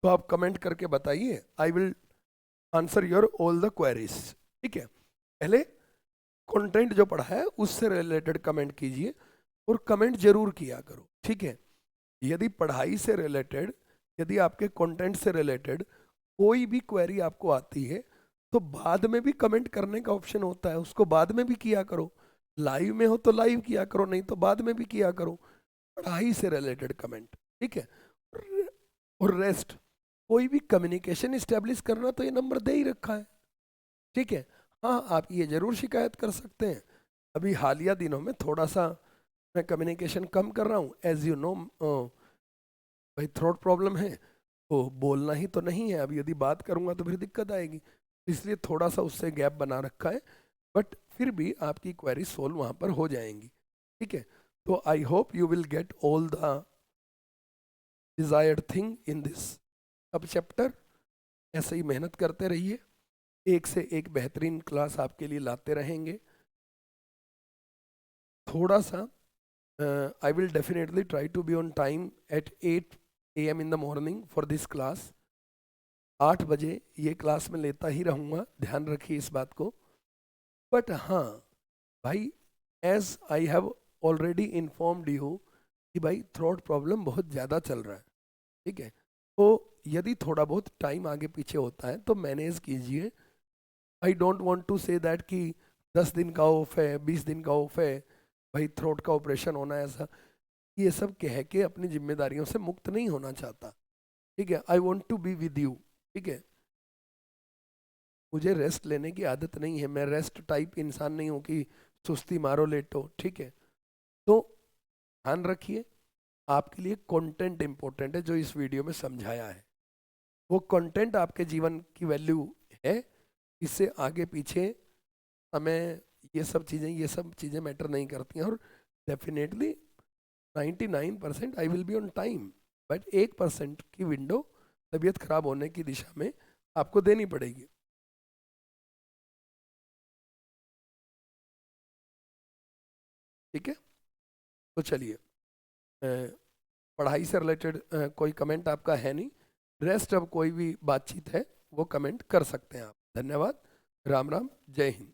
[SPEAKER 1] तो आप कमेंट करके बताइए। I will answer your all the queries. ठीक है, पहले कंटेंट जो पढ़ा है उससे रिलेटेड कमेंट कीजिए और कमेंट जरूर किया करो। ठीक है, यदि पढ़ाई से रिलेटेड, यदि आपके कंटेंट से रिलेटेड कोई भी क्वेरी आपको आती है तो बाद में भी कमेंट करने का ऑप्शन होता है, उसको बाद में भी किया करो। लाइव में हो तो लाइव किया करो, नहीं तो बाद में भी किया करो, पढ़ाई से रिलेटेड कमेंट। ठीक है, और रेस्ट कोई भी कम्युनिकेशन इस्टेब्लिश करना तो ये नंबर दे ही रखा है। ठीक है, हाँ आप ये जरूर शिकायत कर सकते हैं। अभी हालिया दिनों में थोड़ा सा मैं कम्युनिकेशन कम कर रहा हूँ, एज यू नो भाई थ्रोट प्रॉब्लम है तो बोलना ही तो नहीं है। अब यदि बात करूँगा तो फिर दिक्कत आएगी, इसलिए थोड़ा सा उससे गैप बना रखा है। बट फिर भी आपकी क्वेरी सोल्व वहाँ पर हो जाएंगी। ठीक है, तो I hope you will get all the desired thing in this सब चैप्टर। ऐसे ही मेहनत करते रहिए, एक से एक बेहतरीन क्लास आपके लिए लाते रहेंगे। थोड़ा सा I will definitely try to be on time at 8 AM in the morning for this class. 8 बजे ये क्लास में लेता ही रहूँगा, ध्यान रखिए इस बात को। बट हाँ भाई, as I have already informed you कि भाई थ्रोट प्रॉब्लम बहुत ज़्यादा चल रहा है। ठीक है, तो यदि थोड़ा बहुत टाइम आगे पीछे होता है तो मैनेज कीजिए। I don't want to say that कि 10 दिन का ऑफ है, 20 दिन का ऑफ है, भाई थ्रोट का ऑपरेशन होना है, ऐसा ये सब कह के अपनी जिम्मेदारियों से मुक्त नहीं होना चाहता। ठीक है, I want to be with you. ठीक है, मुझे रेस्ट लेने की आदत नहीं है, मैं रेस्ट टाइप इंसान नहीं हूँ कि सुस्ती मारो लेटो। ठीक है, तो ध्यान रखिए, आपके लिए कंटेंट इंपॉर्टेंट है जो इस वीडियो में समझाया है। वो कंटेंट आपके जीवन की वैल्यू है, इससे आगे पीछे हमें ये सब चीज़ें मैटर नहीं करती हैं। और definitely 99% I will be on time, but 1% की विंडो तबीयत खराब होने की दिशा में आपको देनी पड़ेगी। ठीक है, तो चलिए, पढ़ाई से रिलेटेड कोई कमेंट आपका है नहीं, रेस्ट अब कोई भी बातचीत है वो कमेंट कर सकते हैं आप। धन्यवाद, राम राम, जय हिंद।